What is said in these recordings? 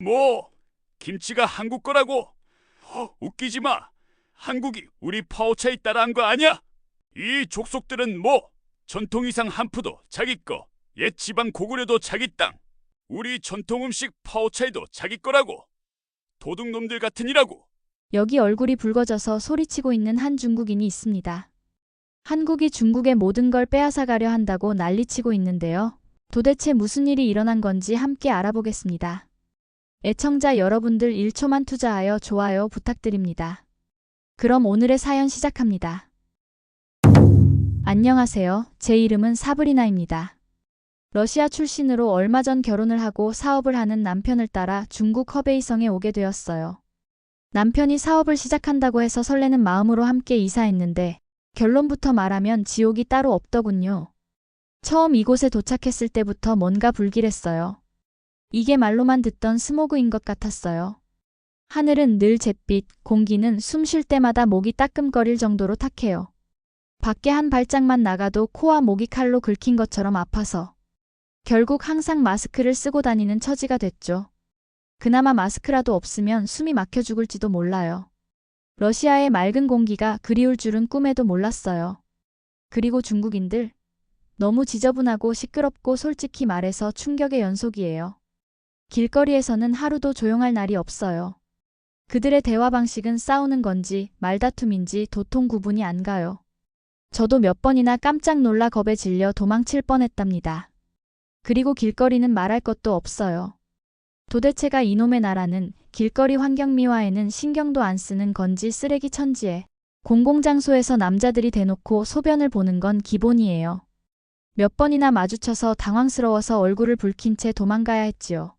뭐, 김치가 한국 거라고? 웃기지 마. 한국이 우리 파오차에 따라한 거 아니야? 이 족속들은 뭐, 전통 이상 한푸도 자기 거, 옛 지방 고구려도 자기 땅, 우리 전통 음식 파오차이도 자기 거라고. 도둑놈들 같으니라고. 여기 얼굴이 붉어져서 소리치고 있는 한 중국인이 있습니다. 한국이 중국의 모든 걸 빼앗아가려 한다고 난리치고 있는데요. 도대체 무슨 일이 일어난 건지 함께 알아보겠습니다. 애청자 여러분들 1초만 투자하여 좋아요 부탁드립니다. 그럼 오늘의 사연 시작합니다. 안녕하세요. 제 이름은 사브리나입니다. 러시아 출신으로 얼마 전 결혼을 하고 사업을 하는 남편을 따라 중국 허베이성에 오게 되었어요. 남편이 사업을 시작한다고 해서 설레는 마음으로 함께 이사했는데 결론부터 말하면 지옥이 따로 없더군요. 처음 이곳에 도착했을 때부터 뭔가 불길했어요. 이게 말로만 듣던 스모그인 것 같았어요. 하늘은 늘 잿빛, 공기는 숨 쉴 때마다 목이 따끔거릴 정도로 탁해요. 밖에 한 발짝만 나가도 코와 목이 칼로 긁힌 것처럼 아파서 결국 항상 마스크를 쓰고 다니는 처지가 됐죠. 그나마 마스크라도 없으면 숨이 막혀 죽을지도 몰라요. 러시아의 맑은 공기가 그리울 줄은 꿈에도 몰랐어요. 그리고 중국인들, 너무 지저분하고 시끄럽고 솔직히 말해서 충격의 연속이에요. 길거리에서는 하루도 조용할 날이 없어요. 그들의 대화 방식은 싸우는 건지 말다툼인지 도통 구분이 안 가요. 저도 몇 번이나 깜짝 놀라 겁에 질려 도망칠 뻔했답니다. 그리고 길거리는 말할 것도 없어요. 도대체가 이놈의 나라는 길거리 환경미화에는 신경도 안 쓰는 건지 쓰레기 천지에 공공장소에서 남자들이 대놓고 소변을 보는 건 기본이에요. 몇 번이나 마주쳐서 당황스러워서 얼굴을 붉힌 채 도망가야 했지요.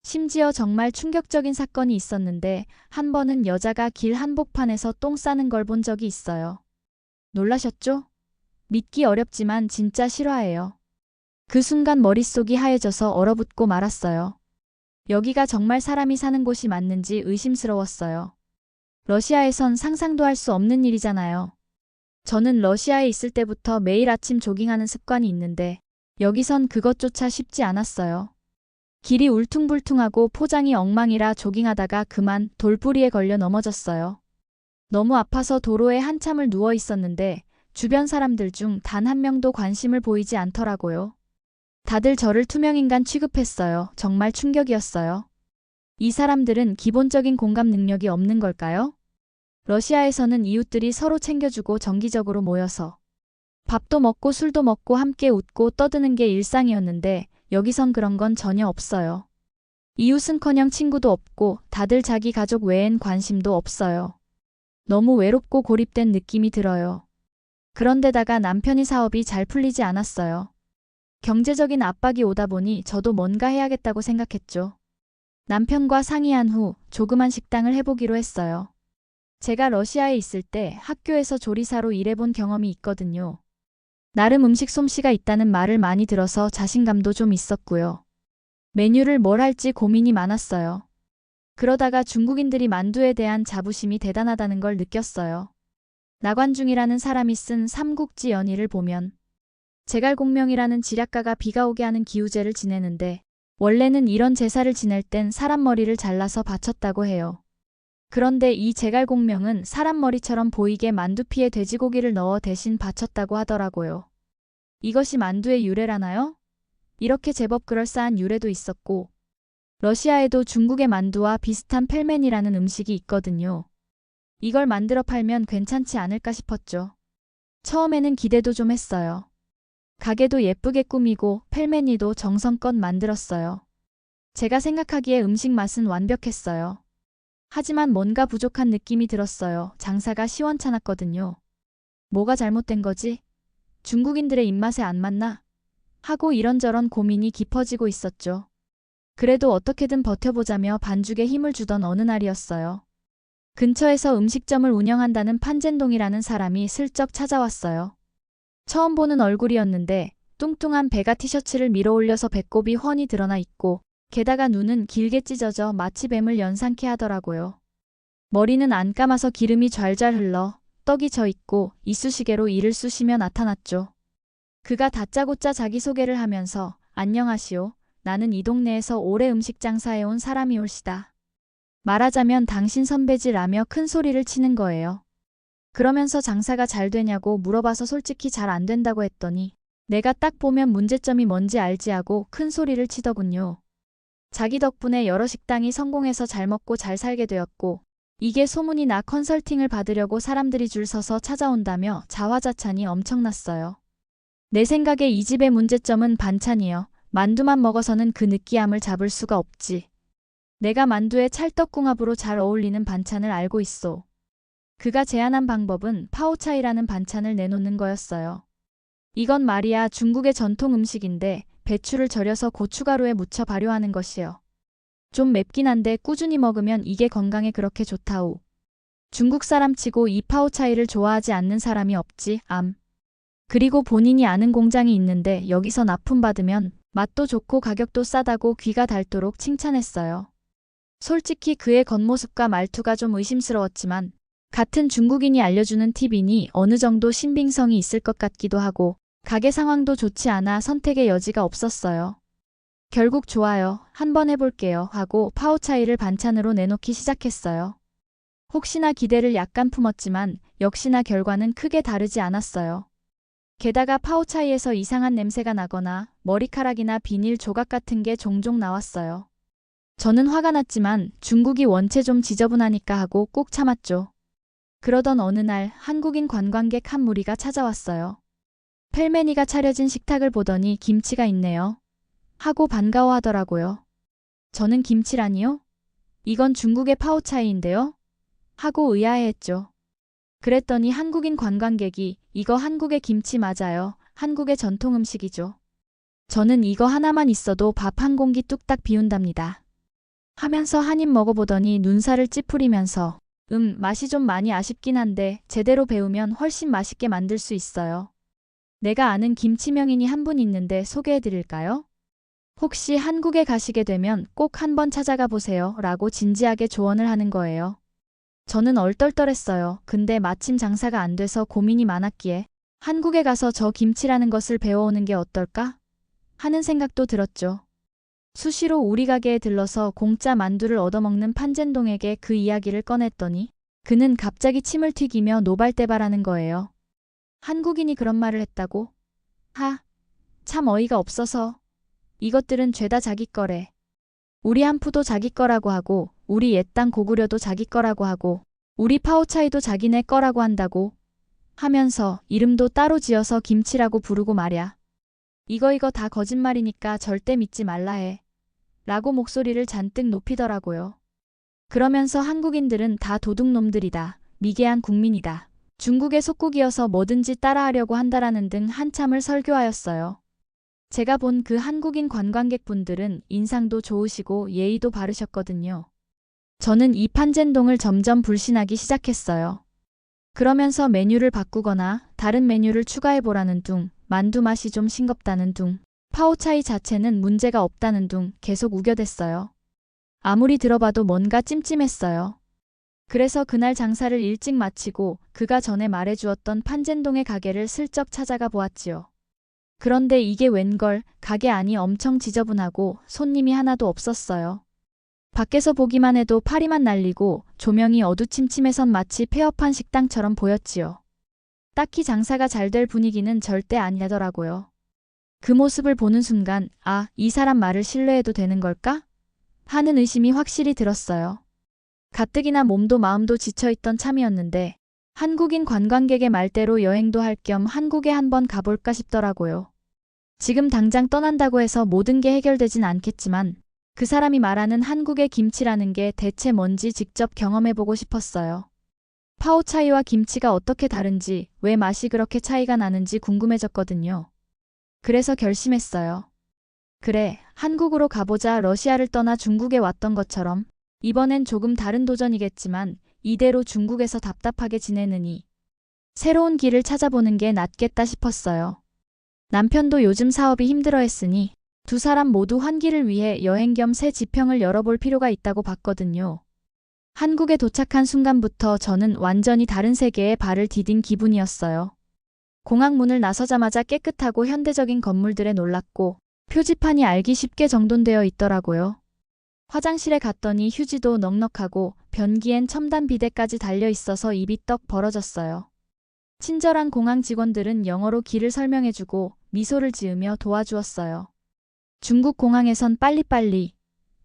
심지어 정말 충격적인 사건이 있었는데 한 번은 여자가 길 한복판에서 똥 싸는 걸 본 적이 있어요. 놀라셨죠? 믿기 어렵지만 진짜 실화예요. 그 순간 머릿속이 하얘져서 얼어붙고 말았어요. 여기가 정말 사람이 사는 곳이 맞는지 의심스러웠어요. 러시아에선 상상도 할 수 없는 일이잖아요. 저는 러시아에 있을 때부터 매일 아침 조깅하는 습관이 있는데 여기선 그것조차 쉽지 않았어요. 길이 울퉁불퉁하고 포장이 엉망이라 조깅하다가 그만 돌부리에 걸려 넘어졌어요. 너무 아파서 도로에 한참을 누워 있었는데 주변 사람들 중 단 한 명도 관심을 보이지 않더라고요. 다들 저를 투명인간 취급했어요. 정말 충격이었어요. 이 사람들은 기본적인 공감 능력이 없는 걸까요? 러시아에서는 이웃들이 서로 챙겨주고 정기적으로 모여서 밥도 먹고 술도 먹고 함께 웃고 떠드는 게 일상이었는데 여기선 그런 건 전혀 없어요. 이웃은커녕 친구도 없고 다들 자기 가족 외엔 관심도 없어요. 너무 외롭고 고립된 느낌이 들어요. 그런데다가 남편이 사업이 잘 풀리지 않았어요. 경제적인 압박이 오다 보니 저도 뭔가 해야겠다고 생각했죠. 남편과 상의한 후 조그만 식당을 해보기로 했어요. 제가 러시아에 있을 때 학교에서 조리사로 일해본 경험이 있거든요. 나름 음식 솜씨가 있다는 말을 많이 들어서 자신감도 좀 있었고요. 메뉴를 뭘 할지 고민이 많았어요. 그러다가 중국인들이 만두에 대한 자부심이 대단하다는 걸 느꼈어요. 나관중이라는 사람이 쓴 삼국지 연의를 보면 제갈공명이라는 지략가가 비가 오게 하는 기우제를 지내는데 원래는 이런 제사를 지낼 땐 사람 머리를 잘라서 바쳤다고 해요. 그런데 이 제갈공명은 사람 머리처럼 보이게 만두피에 돼지고기를 넣어 대신 바쳤다고 하더라고요. 이것이 만두의 유래라나요? 이렇게 제법 그럴싸한 유래도 있었고 러시아에도 중국의 만두와 비슷한 펠멘이라는 음식이 있거든요. 이걸 만들어 팔면 괜찮지 않을까 싶었죠. 처음에는 기대도 좀 했어요. 가게도 예쁘게 꾸미고 펠메니도 정성껏 만들었어요. 제가 생각하기에 음식 맛은 완벽했어요. 하지만 뭔가 부족한 느낌이 들었어요. 장사가 시원찮았거든요. 뭐가 잘못된 거지? 중국인들의 입맛에 안 맞나? 하고 이런저런 고민이 깊어지고 있었죠. 그래도 어떻게든 버텨보자며 반죽에 힘을 주던 어느 날이었어요. 근처에서 음식점을 운영한다는 판젠동이라는 사람이 슬쩍 찾아왔어요. 처음 보는 얼굴이었는데 뚱뚱한 배가 티셔츠를 밀어올려서 배꼽이 훤히 드러나 있고 게다가 눈은 길게 찢어져 마치 뱀을 연상케 하더라고요. 머리는 안 감아서 기름이 좔좔 흘러 떡이 져 있고 이쑤시개로 이를 쑤시며 나타났죠. 그가 다짜고짜 자기소개를 하면서 안녕하시오. 나는 이 동네에서 오래 음식 장사해온 사람이 올시다. 말하자면 당신 선배지라며 큰 소리를 치는 거예요. 그러면서 장사가 잘 되냐고 물어봐서 솔직히 잘 안 된다고 했더니 내가 딱 보면 문제점이 뭔지 알지 하고 큰 소리를 치더군요. 자기 덕분에 여러 식당이 성공해서 잘 먹고 잘 살게 되었고 이게 소문이 나 컨설팅을 받으려고 사람들이 줄 서서 찾아온다며 자화자찬이 엄청났어요. 내 생각에 이 집의 문제점은 반찬이요. 만두만 먹어서는 그 느끼함을 잡을 수가 없지. 내가 만두에 찰떡궁합으로 잘 어울리는 반찬을 알고 있소. 그가 제안한 방법은 파오차이라는 반찬을 내놓는 거였어요. 이건 말이야 중국의 전통 음식인데 배추를 절여서 고춧가루에 묻혀 발효하는 것이요. 좀 맵긴 한데 꾸준히 먹으면 이게 건강에 그렇게 좋다우. 중국 사람치고 이 파오차이를 좋아하지 않는 사람이 없지, 암. 그리고 본인이 아는 공장이 있는데 여기서 납품받으면 맛도 좋고 가격도 싸다고 귀가 닳도록 칭찬했어요. 솔직히 그의 겉모습과 말투가 좀 의심스러웠지만 같은 중국인이 알려주는 팁이니 어느 정도 신빙성이 있을 것 같기도 하고 가게 상황도 좋지 않아 선택의 여지가 없었어요. 결국 좋아요. 한번 해볼게요 하고 파오차이를 반찬으로 내놓기 시작했어요. 혹시나 기대를 약간 품었지만 역시나 결과는 크게 다르지 않았어요. 게다가 파오차이에서 이상한 냄새가 나거나 머리카락이나 비닐 조각 같은 게 종종 나왔어요. 저는 화가 났지만 중국이 원체 좀 지저분하니까 하고 꾹 참았죠. 그러던 어느 날 한국인 관광객 한 무리가 찾아왔어요. 펠메니가 차려진 식탁을 보더니 김치가 있네요. 하고 반가워하더라고요. 저는 김치라니요? 이건 중국의 파오차이인데요? 하고 의아해했죠. 그랬더니 한국인 관광객이 이거 한국의 김치 맞아요. 한국의 전통 음식이죠. 저는 이거 하나만 있어도 밥 한 공기 뚝딱 비운답니다. 하면서 한 입 먹어보더니 눈살을 찌푸리면서 맛이 좀 많이 아쉽긴 한데 제대로 배우면 훨씬 맛있게 만들 수 있어요. 내가 아는 김치 명인이 한 분 있는데 소개해드릴까요? 혹시 한국에 가시게 되면 꼭 한번 찾아가 보세요 라고 진지하게 조언을 하는 거예요. 저는 얼떨떨했어요. 근데 마침 장사가 안 돼서 고민이 많았기에 한국에 가서 저 김치라는 것을 배워오는 게 어떨까? 하는 생각도 들었죠. 수시로 우리 가게에 들러서 공짜 만두를 얻어먹는 판젠동에게 그 이야기를 꺼냈더니 그는 갑자기 침을 튀기며 노발대발하는 거예요. 한국인이 그런 말을 했다고? 참 어이가 없어서. 이것들은 죄다 자기 거래. 우리 한푸도 자기 거라고 하고 우리 옛땅 고구려도 자기 거라고 하고 우리 파오차이도 자기네 거라고 한다고 하면서 이름도 따로 지어서 김치라고 부르고 말야. 이거 다 거짓말이니까 절대 믿지 말라 해. 라고 목소리를 잔뜩 높이더라고요. 그러면서 한국인들은 다 도둑놈들이다. 미개한 국민이다. 중국의 속국이어서 뭐든지 따라하려고 한다라는 등 한참을 설교하였어요. 제가 본 그 한국인 관광객분들은 인상도 좋으시고 예의도 바르셨거든요. 저는 이 판젠동을 점점 불신하기 시작했어요. 그러면서 메뉴를 바꾸거나 다른 메뉴를 추가해보라는 둥, 만두 맛이 좀 싱겁다는 둥, 파오차이 자체는 문제가 없다는 둥 계속 우겨댔어요. 아무리 들어봐도 뭔가 찜찜했어요. 그래서 그날 장사를 일찍 마치고 그가 전에 말해주었던 판젠동의 가게를 슬쩍 찾아가 보았지요. 그런데 이게 웬걸 가게 안이 엄청 지저분하고 손님이 하나도 없었어요. 밖에서 보기만 해도 파리만 날리고 조명이 어두침침해선 마치 폐업한 식당처럼 보였지요. 딱히 장사가 잘 될 분위기는 절대 아니더라고요. 그 모습을 보는 순간 이 사람 말을 신뢰해도 되는 걸까? 하는 의심이 확실히 들었어요. 가뜩이나 몸도 마음도 지쳐있던 참이었는데 한국인 관광객의 말대로 여행도 할 겸 한국에 한번 가볼까 싶더라고요. 지금 당장 떠난다고 해서 모든 게 해결되진 않겠지만 그 사람이 말하는 한국의 김치라는 게 대체 뭔지 직접 경험해보고 싶었어요. 파오차이와 김치가 어떻게 다른지, 왜 맛이 그렇게 차이가 나는지 궁금해졌거든요. 그래서 결심했어요. 그래, 한국으로 가보자. 러시아를 떠나 중국에 왔던 것처럼 이번엔 조금 다른 도전이겠지만 이대로 중국에서 답답하게 지내느니 새로운 길을 찾아보는 게 낫겠다 싶었어요. 남편도 요즘 사업이 힘들어했으니 두 사람 모두 환기를 위해 여행 겸 새 지평을 열어볼 필요가 있다고 봤거든요. 한국에 도착한 순간부터 저는 완전히 다른 세계에 발을 디딘 기분이었어요. 공항 문을 나서자마자 깨끗하고 현대적인 건물들에 놀랐고 표지판이 알기 쉽게 정돈되어 있더라고요. 화장실에 갔더니 휴지도 넉넉하고 변기엔 첨단 비데까지 달려 있어서 입이 떡 벌어졌어요. 친절한 공항 직원들은 영어로 길을 설명해주고 미소를 지으며 도와주었어요. 중국 공항에선 빨리빨리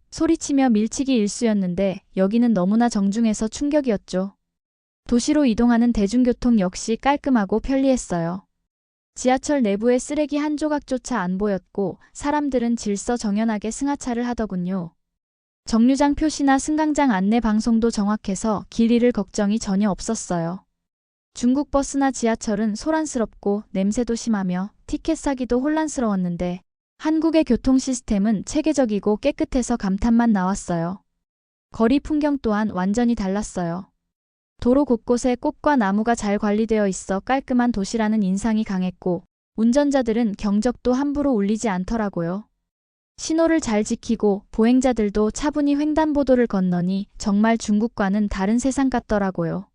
소리치며 밀치기 일쑤였는데 여기는 너무나 정중해서 충격이었죠. 도시로 이동하는 대중교통 역시 깔끔하고 편리했어요. 지하철 내부에 쓰레기 한 조각조차 안 보였고 사람들은 질서정연하게 승하차를 하더군요. 정류장 표시나 승강장 안내 방송도 정확해서 길 잃을 걱정이 전혀 없었어요. 중국 버스나 지하철은 소란스럽고 냄새도 심하며 티켓 사기도 혼란스러웠는데 한국의 교통 시스템은 체계적이고 깨끗해서 감탄만 나왔어요. 거리 풍경 또한 완전히 달랐어요. 도로 곳곳에 꽃과 나무가 잘 관리되어 있어 깔끔한 도시라는 인상이 강했고 운전자들은 경적도 함부로 울리지 않더라고요. 신호를 잘 지키고 보행자들도 차분히 횡단보도를 건너니 정말 중국과는 다른 세상 같더라고요.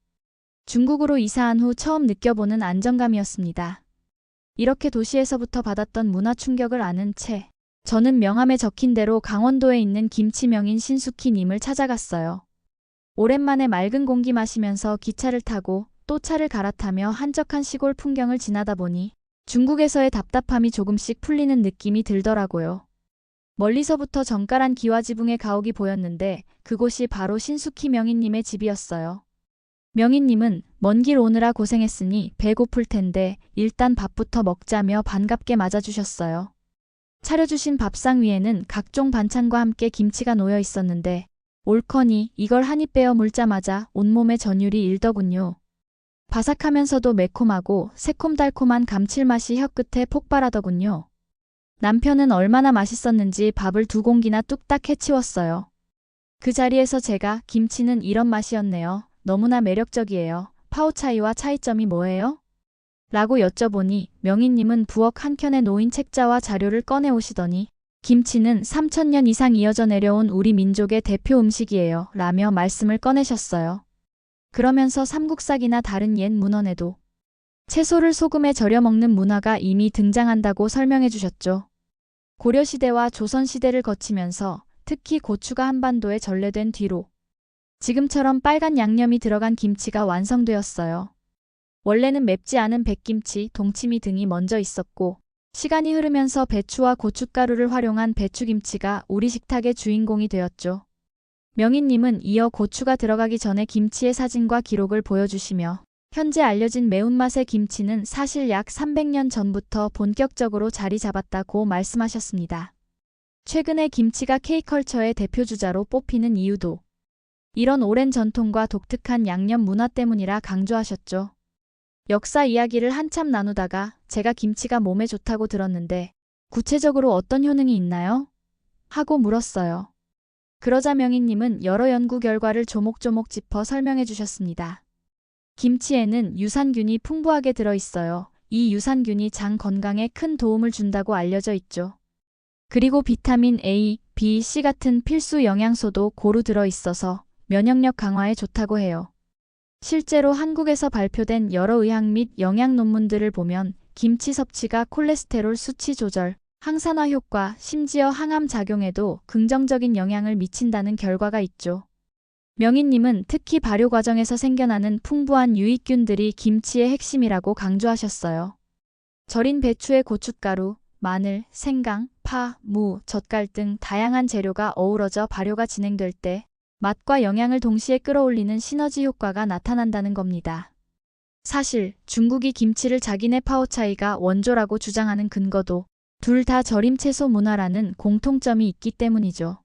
중국으로 이사한 후 처음 느껴보는 안정감이었습니다. 이렇게 도시에서부터 받았던 문화 충격을 아는 채 저는 명함에 적힌 대로 강원도에 있는 김치명인 신숙희님을 찾아갔어요. 오랜만에 맑은 공기 마시면서 기차를 타고 또 차를 갈아타며 한적한 시골 풍경을 지나다 보니 중국에서의 답답함이 조금씩 풀리는 느낌이 들더라고요. 멀리서부터 정갈한 기와지붕의 가옥이 보였는데 그곳이 바로 신숙희 명인님의 집이었어요. 명인님은 먼 길 오느라 고생했으니 배고플 텐데 일단 밥부터 먹자며 반갑게 맞아주셨어요. 차려주신 밥상 위에는 각종 반찬과 함께 김치가 놓여 있었는데 옳거니 이걸 한 입 베어 물자마자 온몸에 전율이 일더군요. 바삭하면서도 매콤하고 새콤달콤한 감칠맛이 혀끝에 폭발하더군요. 남편은 얼마나 맛있었는지 밥을 2공기나 뚝딱 해치웠어요. 그 자리에서 제가 김치는 이런 맛이었네요. 너무나 매력적이에요. 파오차이와 차이점이 뭐예요? 라고 여쭤보니 명인님은 부엌 한켠에 놓인 책자와 자료를 꺼내오시더니 김치는 3000년 이상 이어져 내려온 우리 민족의 대표 음식이에요. 라며 말씀을 꺼내셨어요. 그러면서 삼국사기나 다른 옛 문헌에도 채소를 소금에 절여 먹는 문화가 이미 등장한다고 설명해 주셨죠. 고려시대와 조선시대를 거치면서 특히 고추가 한반도에 전래된 뒤로 지금처럼 빨간 양념이 들어간 김치가 완성되었어요. 원래는 맵지 않은 백김치, 동치미 등이 먼저 있었고 시간이 흐르면서 배추와 고춧가루를 활용한 배추김치가 우리 식탁의 주인공이 되었죠. 명인님은 이어 고추가 들어가기 전에 김치의 사진과 기록을 보여주시며 현재 알려진 매운맛의 김치는 사실 약 300년 전부터 본격적으로 자리 잡았다고 말씀하셨습니다. 최근에 김치가 K컬처의 대표주자로 뽑히는 이유도 이런 오랜 전통과 독특한 양념 문화 때문이라 강조하셨죠. 역사 이야기를 한참 나누다가 제가 김치가 몸에 좋다고 들었는데 구체적으로 어떤 효능이 있나요? 하고 물었어요. 그러자 명인님은 여러 연구 결과를 조목조목 짚어 설명해 주셨습니다. 김치에는 유산균이 풍부하게 들어있어요. 이 유산균이 장 건강에 큰 도움을 준다고 알려져 있죠. 그리고 비타민 A, B, C 같은 필수 영양소도 고루 들어있어서 면역력 강화에 좋다고 해요. 실제로 한국에서 발표된 여러 의학 및 영양 논문들을 보면 김치 섭취가 콜레스테롤 수치 조절, 항산화 효과, 심지어 항암 작용에도 긍정적인 영향을 미친다는 결과가 있죠. 명인님은 특히 발효 과정에서 생겨나는 풍부한 유익균들이 김치의 핵심이라고 강조하셨어요. 절인 배추에 고춧가루, 마늘, 생강, 파, 무, 젓갈 등 다양한 재료가 어우러져 발효가 진행될 때 맛과 영양을 동시에 끌어올리는 시너지 효과가 나타난다는 겁니다. 사실 중국이 김치를 자기네 파오차이가 원조라고 주장하는 근거도 둘 다 절임 채소 문화라는 공통점이 있기 때문이죠.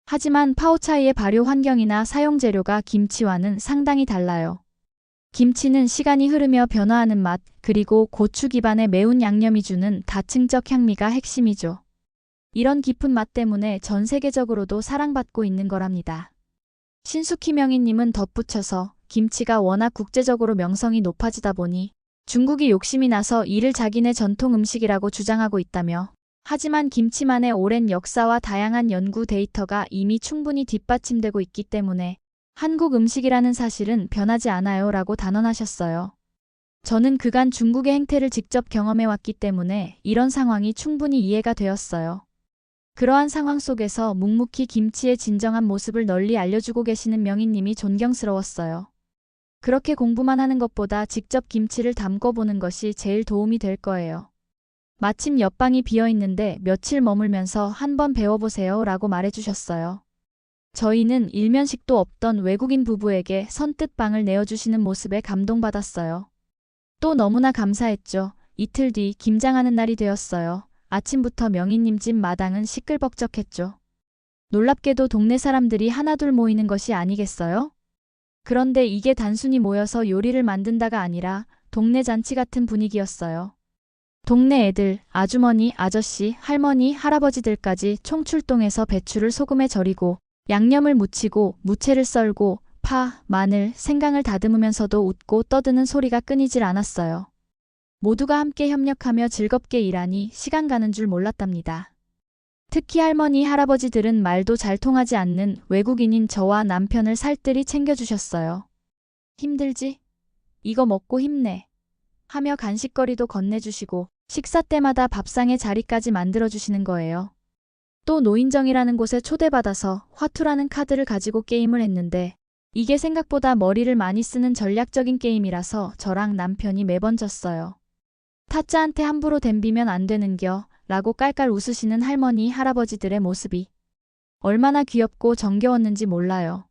하지만 파오차이의 발효 환경이나 사용 재료가 김치와는 상당히 달라요. 김치는 시간이 흐르며 변화하는 맛, 그리고 고추 기반의 매운 양념이 주는 다층적 향미가 핵심이죠. 이런 깊은 맛 때문에 전 세계적으로도 사랑받고 있는 거랍니다. 신숙희 명인님은 덧붙여서 김치가 워낙 국제적으로 명성이 높아지다 보니 중국이 욕심이 나서 이를 자기네 전통 음식이라고 주장하고 있다며 하지만 김치만의 오랜 역사와 다양한 연구 데이터가 이미 충분히 뒷받침되고 있기 때문에 한국 음식이라는 사실은 변하지 않아요 라고 단언하셨어요. 저는 그간 중국의 행태를 직접 경험해왔기 때문에 이런 상황이 충분히 이해가 되었어요. 그러한 상황 속에서 묵묵히 김치의 진정한 모습을 널리 알려주고 계시는 명희님이 존경스러웠어요. 그렇게 공부만 하는 것보다 직접 김치를 담궈보는 것이 제일 도움이 될 거예요. 마침 옆방이 비어있는데 며칠 머물면서 한번 배워보세요 라고 말해주셨어요. 저희는 일면식도 없던 외국인 부부에게 선뜻 방을 내어주시는 모습에 감동받았어요. 또 너무나 감사했죠. 이틀 뒤 김장하는 날이 되었어요. 아침부터 명희님 집 마당은 시끌벅적했죠. 놀랍게도 동네 사람들이 하나둘 모이는 것이 아니겠어요? 그런데 이게 단순히 모여서 요리를 만든다가 아니라 동네 잔치 같은 분위기였어요. 동네 애들, 아주머니, 아저씨, 할머니, 할아버지들까지 총출동해서 배추를 소금에 절이고 양념을 묻히고 무채를 썰고 파, 마늘, 생강을 다듬으면서도 웃고 떠드는 소리가 끊이질 않았어요. 모두가 함께 협력하며 즐겁게 일하니 시간 가는 줄 몰랐답니다. 특히 할머니, 할아버지들은 말도 잘 통하지 않는 외국인인 저와 남편을 살뜰히 챙겨주셨어요. 힘들지? 이거 먹고 힘내. 하며 간식거리도 건네주시고 식사 때마다 밥상에 자리까지 만들어주시는 거예요. 또 노인정이라는 곳에 초대받아서 화투라는 카드를 가지고 게임을 했는데 이게 생각보다 머리를 많이 쓰는 전략적인 게임이라서 저랑 남편이 매번 졌어요. 타짜한테 함부로 덤비면 안 되는겨 라고 깔깔 웃으시는 할머니, 할아버지들의 모습이 얼마나 귀엽고 정겨웠는지 몰라요.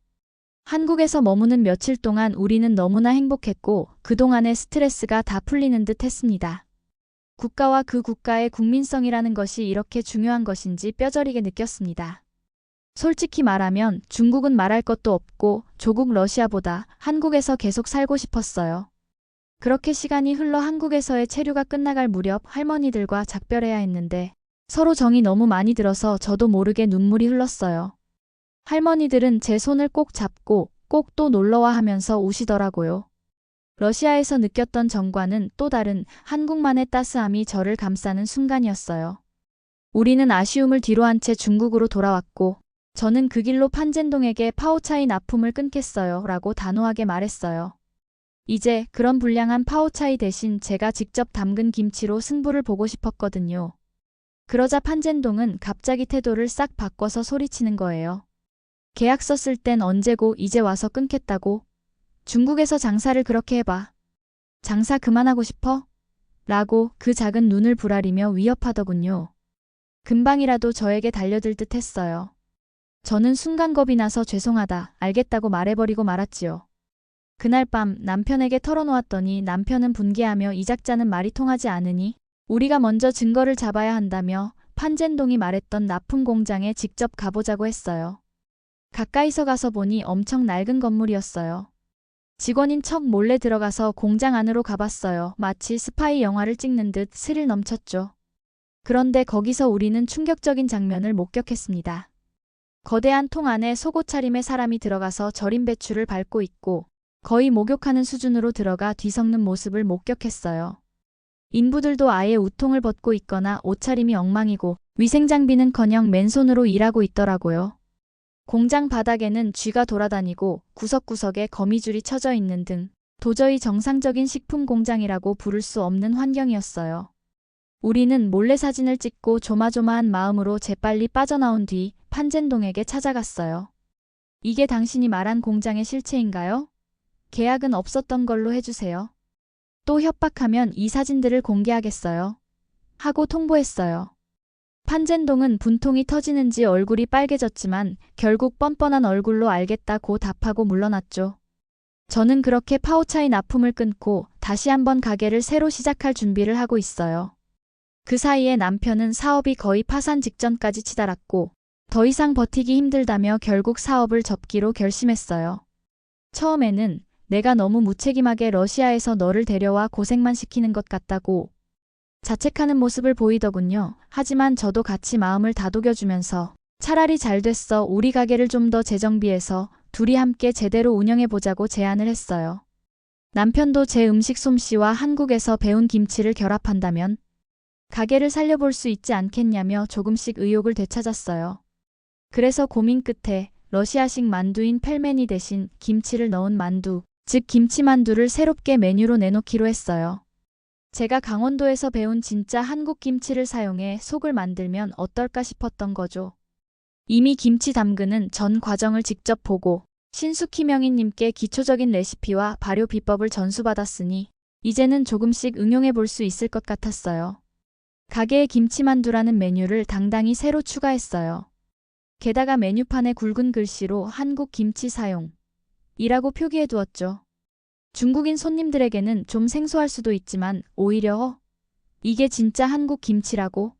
한국에서 머무는 며칠 동안 우리는 너무나 행복했고 그동안의 스트레스가 다 풀리는 듯 했습니다. 국가와 그 국가의 국민성이라는 것이 이렇게 중요한 것인지 뼈저리게 느꼈습니다. 솔직히 말하면 중국은 말할 것도 없고 조국 러시아보다 한국에서 계속 살고 싶었어요. 그렇게 시간이 흘러 한국에서의 체류가 끝나갈 무렵 할머니들과 작별해야 했는데 서로 정이 너무 많이 들어서 저도 모르게 눈물이 흘렀어요. 할머니들은 제 손을 꼭 잡고 꼭 또 놀러와 하면서 우시더라고요. 러시아에서 느꼈던 정과는 또 다른 한국만의 따스함이 저를 감싸는 순간이었어요. 우리는 아쉬움을 뒤로한 채 중국으로 돌아왔고 저는 그 길로 판젠동에게 파오차이 납품을 끊겠어요 라고 단호하게 말했어요. 이제 그런 불량한 파오차이 대신 제가 직접 담근 김치로 승부를 보고 싶었거든요. 그러자 판젠동은 갑자기 태도를 싹 바꿔서 소리치는 거예요. 계약서 쓸 땐 언제고 이제 와서 끊겠다고? 중국에서 장사를 그렇게 해봐. 장사 그만하고 싶어? 라고 그 작은 눈을 부라리며 위협하더군요. 금방이라도 저에게 달려들 듯 했어요. 저는 순간 겁이 나서 죄송하다, 알겠다고 말해버리고 말았지요. 그날 밤 남편에게 털어놓았더니 남편은 분개하며 이 작자는 말이 통하지 않으니 우리가 먼저 증거를 잡아야 한다며 판젠동이 말했던 납품 공장에 직접 가보자고 했어요. 가까이서 가서 보니 엄청 낡은 건물이었어요. 직원인 척 몰래 들어가서 공장 안으로 가봤어요. 마치 스파이 영화를 찍는 듯 스릴 넘쳤죠. 그런데 거기서 우리는 충격적인 장면을 목격했습니다. 거대한 통 안에 속옷 차림의 사람이 들어가서 절인 배추를 밟고 있고 거의 목욕하는 수준으로 들어가 뒤섞는 모습을 목격했어요. 인부들도 아예 우통을 벗고 있거나 옷차림이 엉망이고 위생장비는커녕 맨손으로 일하고 있더라고요. 공장 바닥에는 쥐가 돌아다니고 구석구석에 거미줄이 쳐져 있는 등 도저히 정상적인 식품 공장이라고 부를 수 없는 환경이었어요. 우리는 몰래 사진을 찍고 조마조마한 마음으로 재빨리 빠져나온 뒤 판젠동에게 찾아갔어요. 이게 당신이 말한 공장의 실체인가요? 계약은 없었던 걸로 해주세요. 또 협박하면 이 사진들을 공개하겠어요. 하고 통보했어요. 판젠동은 분통이 터지는지 얼굴이 빨개졌지만 결국 뻔뻔한 얼굴로 알겠다고 답하고 물러났죠. 저는 그렇게 파오차이 납품을 끊고 다시 한번 가게를 새로 시작할 준비를 하고 있어요. 그 사이에 남편은 사업이 거의 파산 직전까지 치달았고 더 이상 버티기 힘들다며 결국 사업을 접기로 결심했어요. 처음에는 내가 너무 무책임하게 러시아에서 너를 데려와 고생만 시키는 것 같다고 자책하는 모습을 보이더군요. 하지만 저도 같이 마음을 다독여주면서 차라리 잘 됐어. 우리 가게를 좀 더 재정비해서 둘이 함께 제대로 운영해보자고 제안을 했어요. 남편도 제 음식 솜씨와 한국에서 배운 김치를 결합한다면 가게를 살려볼 수 있지 않겠냐며 조금씩 의욕을 되찾았어요. 그래서 고민 끝에 러시아식 만두인 펠메니 대신 김치를 넣은 만두, 즉 김치만두를 새롭게 메뉴로 내놓기로 했어요. 제가 강원도에서 배운 진짜 한국 김치를 사용해 속을 만들면 어떨까 싶었던 거죠. 이미 김치 담그는 전 과정을 직접 보고 신숙희 명인님께 기초적인 레시피와 발효 비법을 전수받았으니 이제는 조금씩 응용해 볼 수 있을 것 같았어요. 가게의 김치만두라는 메뉴를 당당히 새로 추가했어요. 게다가 메뉴판에 굵은 글씨로 한국 김치 사용 이라고 표기해 두었죠. 중국인 손님들에게는 좀 생소할 수도 있지만 오히려 이게 진짜 한국 김치라고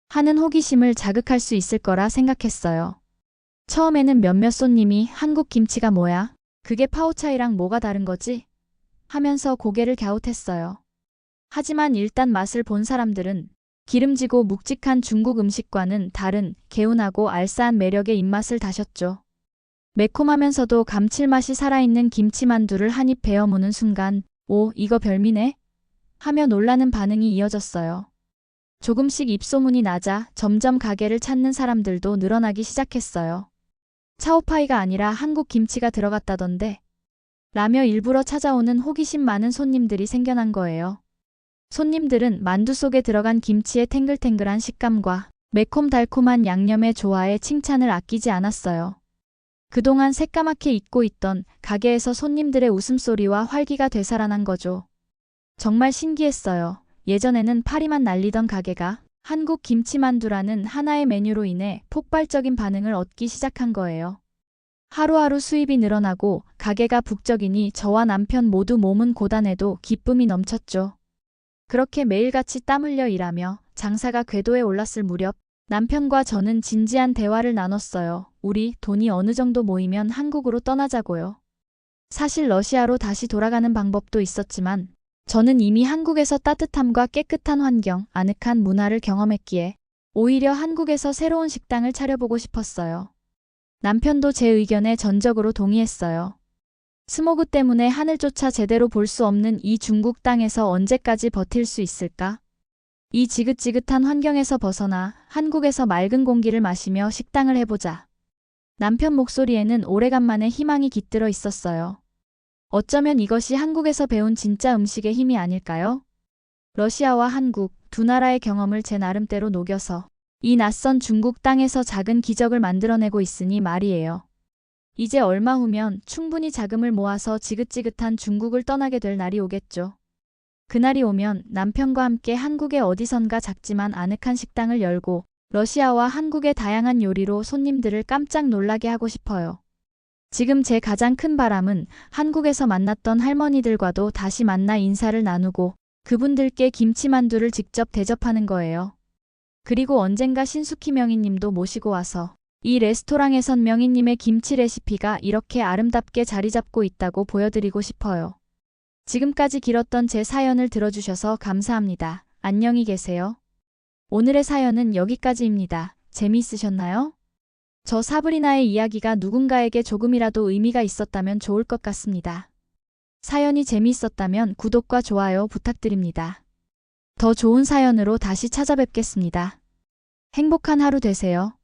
하는 호기심을 자극할 수 있을 거라 생각했어요. 처음에는 몇몇 손님이 한국 김치가 뭐야? 그게 파오차이랑 뭐가 다른 거지? 하면서 고개를 갸웃했어요. 하지만 일단 맛을 본 사람들은 기름지고 묵직한 중국 음식과는 다른 개운하고 알싸한 매력의 입맛을 다셨죠. 매콤하면서도 감칠맛이 살아있는 김치만두를 한 입 베어 무는 순간 오, 이거 별미네? 하며 놀라는 반응이 이어졌어요. 조금씩 입소문이 나자 점점 가게를 찾는 사람들도 늘어나기 시작했어요. 차오파이가 아니라 한국 김치가 들어갔다던데 라며 일부러 찾아오는 호기심 많은 손님들이 생겨난 거예요. 손님들은 만두 속에 들어간 김치의 탱글탱글한 식감과 매콤달콤한 양념의 조화에 칭찬을 아끼지 않았어요. 그동안 새까맣게 잊고 있던 가게에서 손님들의 웃음소리와 활기가 되살아난 거죠. 정말 신기했어요. 예전에는 파리만 날리던 가게가 한국 김치만두라는 하나의 메뉴로 인해 폭발적인 반응을 얻기 시작한 거예요. 하루하루 수입이 늘어나고 가게가 북적이니 저와 남편 모두 몸은 고단해도 기쁨이 넘쳤죠. 그렇게 매일같이 땀 흘려 일하며 장사가 궤도에 올랐을 무렵 남편과 저는 진지한 대화를 나눴어요. 우리 돈이 어느 정도 모이면 한국으로 떠나자고요. 사실 러시아로 다시 돌아가는 방법도 있었지만 저는 이미 한국에서 따뜻함과 깨끗한 환경, 아늑한 문화를 경험했기에 오히려 한국에서 새로운 식당을 차려보고 싶었어요. 남편도 제 의견에 전적으로 동의했어요. 스모그 때문에 하늘조차 제대로 볼 수 없는 이 중국 땅에서 언제까지 버틸 수 있을까? 이 지긋지긋한 환경에서 벗어나 한국에서 맑은 공기를 마시며 식당을 해보자. 남편 목소리에는 오래간만에 희망이 깃들어 있었어요. 어쩌면 이것이 한국에서 배운 진짜 음식의 힘이 아닐까요? 러시아와 한국 두 나라의 경험을 제 나름대로 녹여서 이 낯선 중국 땅에서 작은 기적을 만들어내고 있으니 말이에요. 이제 얼마 후면 충분히 자금을 모아서 지긋지긋한 중국을 떠나게 될 날이 오겠죠. 그날이 오면 남편과 함께 한국의 어디선가 작지만 아늑한 식당을 열고 러시아와 한국의 다양한 요리로 손님들을 깜짝 놀라게 하고 싶어요. 지금 제 가장 큰 바람은 한국에서 만났던 할머니들과도 다시 만나 인사를 나누고 그분들께 김치만두를 직접 대접하는 거예요. 그리고 언젠가 신숙희 명인님도 모시고 와서 이 레스토랑에선 명인님의 김치 레시피가 이렇게 아름답게 자리 잡고 있다고 보여드리고 싶어요. 지금까지 길었던 제 사연을 들어주셔서 감사합니다. 안녕히 계세요. 오늘의 사연은 여기까지입니다. 재미있으셨나요? 저 사브리나의 이야기가 누군가에게 조금이라도 의미가 있었다면 좋을 것 같습니다. 사연이 재미있었다면 구독과 좋아요 부탁드립니다. 더 좋은 사연으로 다시 찾아뵙겠습니다. 행복한 하루 되세요.